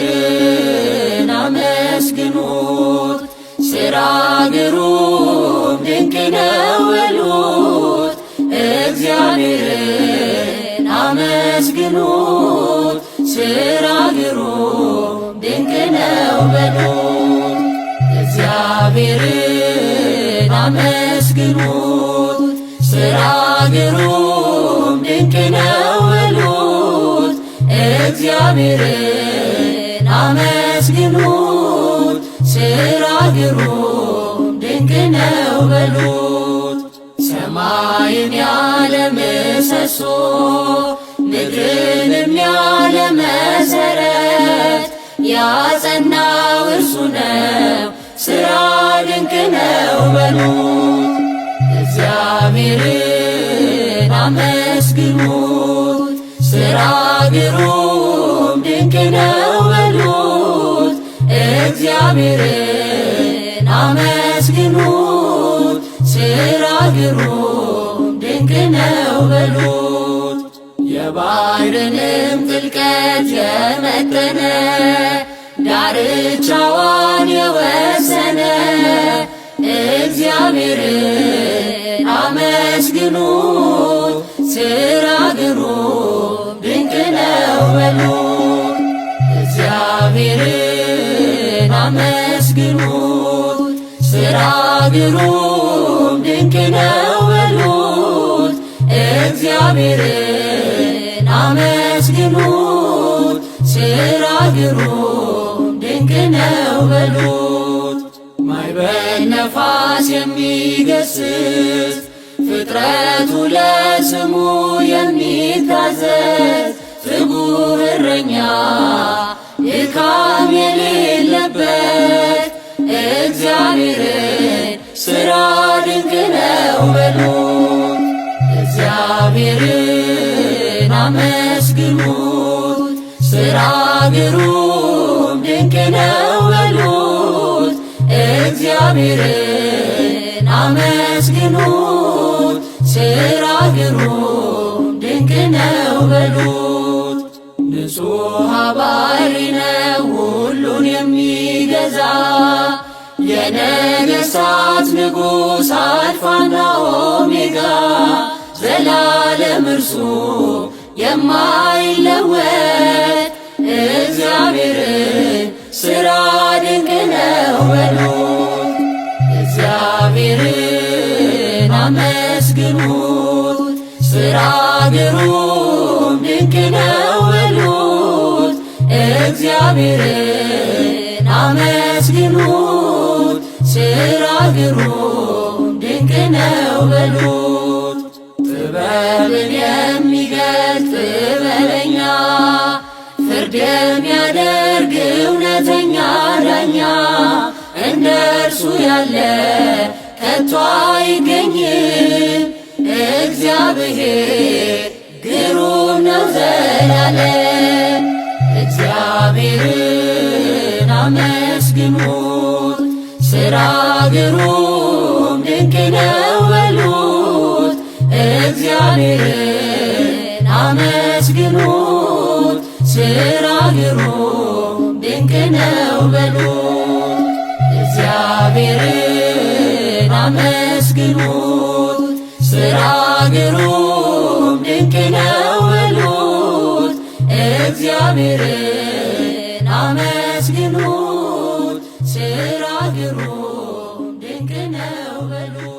እግዚአብሔርን አመስግኑት፣ ሥራ ግሩም ድንቅ ነው በሉት። እግዚአብሔርን አመስግኑት፣ ሥራ ግሩም ድንቅ ነው በሉት። እግዚአብሔርን አመስግኑት፣ ሥራ ግሩም ድንቅ ነው በሉት። እግዚአብሔርን አመስግኑት፣ ሥራ ግሩም ድንቅ ነው በሉት። ሰማይን ያለ ምሰሶ ምድርንም ያለ መሠረት ያጸናው እርሱ ነው፣ ሥራ ድንቅ ነው በሉት። እግዚአብሔርን አመስግኑት፣ ሥራ ግሩም ድንቅ ነው በሉት። እግዚአብሔርን አመስግኑት፣ ሥራ ግሩም ድንቅ ነው በሉት። የባሕርንም ጥልቀት የመጠነ ዳርቻዋን የወሰነ እግዚአብሔርን አመስግኑት፣ ሥራ ግሩም ድንቅ ነው በሉት። እግዚአብሔርን አመስግኑት፣ ሥራ ግሩም ድንቅ ነው በሉት። እግዚአብሔርን አመስግኑት፣ ሥራ ግሩም ድንቅ ነው በሉት። ማዕበል ነፋስ የሚገስጽ ፍጥረቱ ለስሙ የሚታዘዝ ትጉህ እረኛ ድካም የሌለበት እግዚአብሔርን ሥራ ድንቅ ነው በሉት። እግዚአብሔርን አመስግኑት፣ ሥራ ግሩም ድንቅ ነው በሉት። እግዚአብሔርን አመስግኑት፣ ሥራ ግሩም ድንቅ ነው በሉት። ንጹሕ ባሕሪ ነው ሁሉን የሚገዛ የነገሥታት ንጉሥ አልፋና ኦሜጋ ዘላለም እርሱ የማይለወጥ እግዚአብሔርን ሥራ ድንቅ ነው በሉት። እግዚአብሔርን አመስግኑት፣ ሥራ ግሩም ድንቅ ነው በሉት። እግዚአብሔርን አመስግኑት፣ ሥራ ግሩም ድንቅ ነው በሉት። ጥበብን የሚገልጥ ጥበበኛ ፍርድ የሚያደርግ እውነተኛ ዳኛ እንደ እርሱ ያለ ከቶ አይገኝም። እግዚአብሔር ግሩም ነው ዘላለም። እግዚአብሔርን አመስግኑት፣ ሥራ ግሩም ድንቅ ነው በሉት። እግዚአብሔርን አመስግኑት፣ ሥራ ግሩም ድንቅ ነው በሉት። እግዚአብሔርን አመስግኑት፣ ሥራ ግሩም ድንቅ ነው በሉት። እግዚአብሔርን አመስግኑት፣ ሥራ ግሩም ድንቅ ነው በሉት።